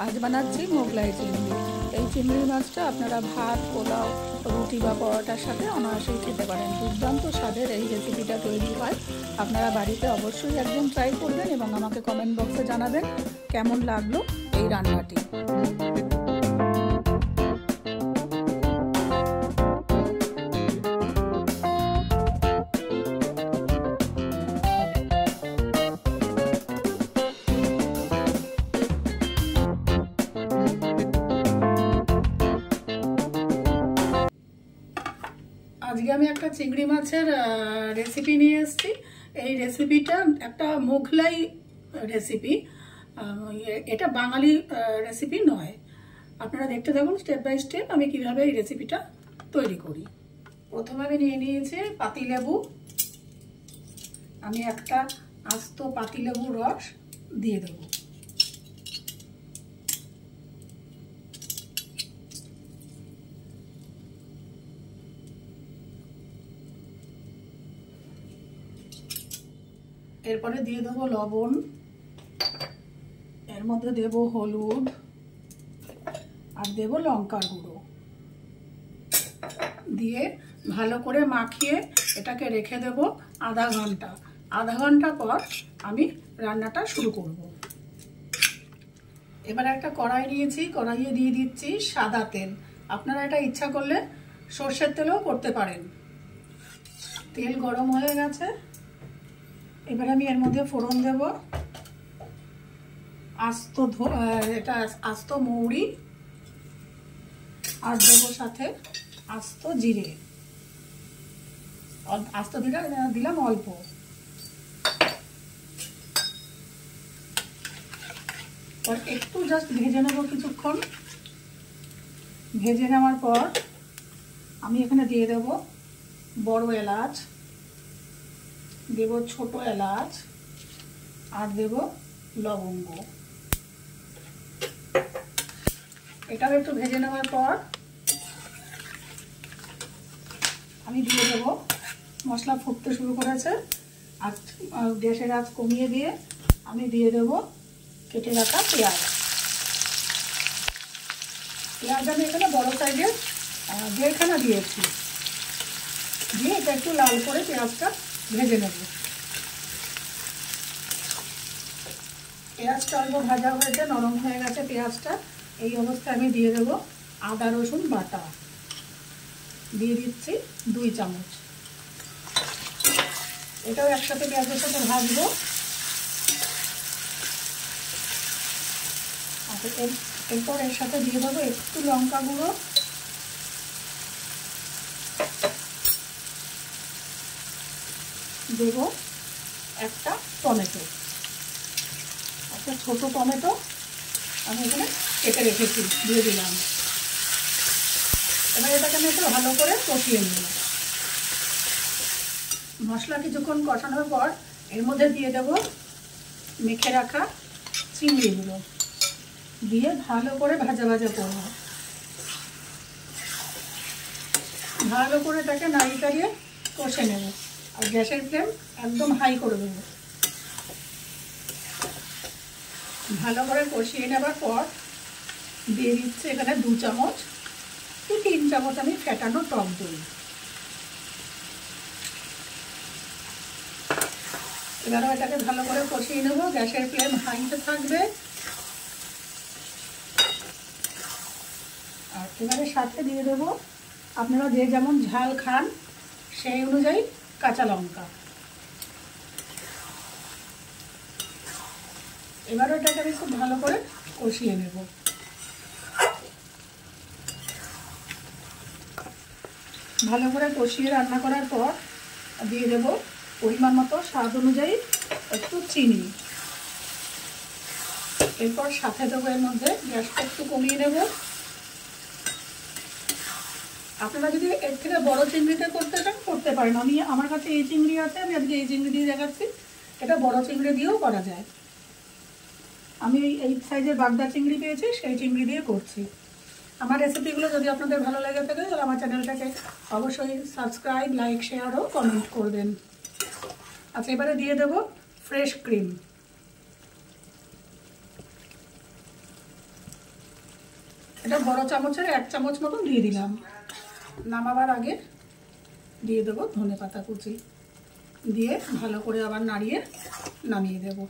আজ বানাচ্ছি মোগলাই চিংড়ি। এই চিংড়ি মাছটা আপনারা ভাত, পোলাও, রুটি বা পরোটার সাথে অনায়াসেই খেতে পারেন। দুর্দান্ত স্বাদের এই রেসিপিটা তৈরি হয়। আপনারা বাড়িতে অবশ্যই একদিন ট্রাই করবেন এবং আমাকে কমেন্ট বক্সে জানাবেন কেমন লাগলো এই রান্নাটি। আজকে আমি একটা চিংড়ি মাছের রেসিপি নিয়ে এসেছি। এই রেসিপিটা একটা মোগলাই রেসিপি, এটা বাঙালি রেসিপি নয়। আপনারা দেখতে থাকুন স্টেপ বাই স্টেপ আমি কিভাবে এই রেসিপিটা তৈরি করি। প্রথমে আমি নিয়ে নিয়েছি পাতিলেবু। আমি একটা আস্ত পাতিলেবুর রস দিয়ে দেবো। এরপরে দিয়ে দেবো লবণ, এর মধ্যে দেব হলুদ আর দেব লঙ্কার গুঁড়ো, দিয়ে ভালো করে মাখিয়ে এটাকে রেখে দেব আধা ঘন্টা। আধা ঘন্টা পর আমি রান্নাটা শুরু করব। এবার একটা কড়াই নিয়েছি, কড়াইয়ে দিয়ে দিচ্ছি সাদা তেল। আপনারা এটা ইচ্ছা করলে সর্ষের তেলও করতে পারেন। তেল গরম হয়ে গেছে, এবার আমি এর মধ্যে ফোড়ন দেব আস্ত মৌরি, আর দেব সাথে আস্ত জিরে। আস্ত জিরে দিলাম অল্প। একটু জাস্ট ভেজে নেব কিছুক্ষণ। ভেজে নেওয়ার পর আমি এখানে দিয়ে দেব বড় এলাচ, দেব ছোট এলাচ আর দেব লবঙ্গ। এটাও একটু ভেজে নেওয়ার পর আমি দিয়ে দেব, মশলা ফুটতে শুরু করেছে, আর গ্যাসের আঁচ কমিয়ে দিয়ে আমি দিয়ে দেব কেটে রাখা পেঁয়াজ। পেঁয়াজ আমি এখানে বড় সাইজের 1.5 খানা দিয়েছি। দিয়ে এটা একটু লাল করে পেঁয়াজটা ভেজে নেব। পেঁয়াজটা অল্প ভাজা হয়েছে, নরম হয়ে গেছে পেঁয়াজটা। এই অবস্থায় আমি দিয়ে দেব আদা রসুন বাটা, দিয়ে দিচ্ছি 2 চামচ। এটাও একসাথে পেঁয়াজের সাথে ভাজবো। এরপর এর সাথে দিয়ে দেবো একটু লঙ্কা গুঁড়ো, দেব একটা টমেটো, একটা ছোট টমেটো আমি এখানে কেটে রেখেছি, দিয়ে দিলাম। এবার এটাকে আমি একটু ভালো করে কষিয়ে নেব। মশলা কিছুক্ষণ কষানোর পর এর মধ্যে দিয়ে দেব মেখে রাখা চিংড়িগুলো, দিয়ে ভালো করে ভাজা ভাজা করব। ভালো করে এটাকে নাড়িয়ে চাড়িয়ে কষে নেব, আর গ্যাসের ফ্লেম একদম হাই করে দেব। ভালো করে কষিয়ে নেবার পর দিয়ে দিচ্ছি এখানে 2 চামচ কি 3 চামচ আমি ফেটানো টক দই। এবারও এটাকে ভালো করে কষিয়ে নেব, গ্যাসের ফ্লেম হাইতে থাকবে। আর এবারে সাথে দিয়ে দেব আপনারা যে যেমন ঝাল খান সেই অনুযায়ী কাঁচা লঙ্কা। এবারও এটাকে আমি খুব ভালো করে কষিয়ে নেব। ভালো করে কষিয়ে রান্না করার পর দিয়ে দেব পরিমাণ মতো স্বাদ অনুযায়ী একটু চিনি। এরপর সাথে দেবো এর মধ্যে, গ্যাসটা একটু কমিয়ে নেব। আপনারা যদি এর থেকে বড় চিংড়িতে করতে চান করতে পারেন। আমার কাছে এই চিংড়ি আছে, আমি আজকে এই চিংড়ি দিয়ে দেখাচ্ছি। এটা বড় চিংড়ি দিয়েও করা যায়। আমি এই সাইজের বাগদা চিংড়ি পেয়েছি, সেই চিংড়ি দিয়ে করছি। আমার রেসিপিগুলো যদি আপনাদের ভালো লেগে থাকে তাহলে আমার চ্যানেলটাকে অবশ্যই সাবস্ক্রাইব, লাইক, শেয়ার ও কমেন্ট করবেন। আচ্ছা, এবারে দিয়ে দেবো ফ্রেশ ক্রিম। এটা বড় চামচের 1 চামচ মতন দিয়ে দিলাম। নামাবার আগে দিয়ে দেবো ধনেপাতা কুচি, দিয়ে ভালো করে আবার নাড়িয়ে নামিয়ে দেবো।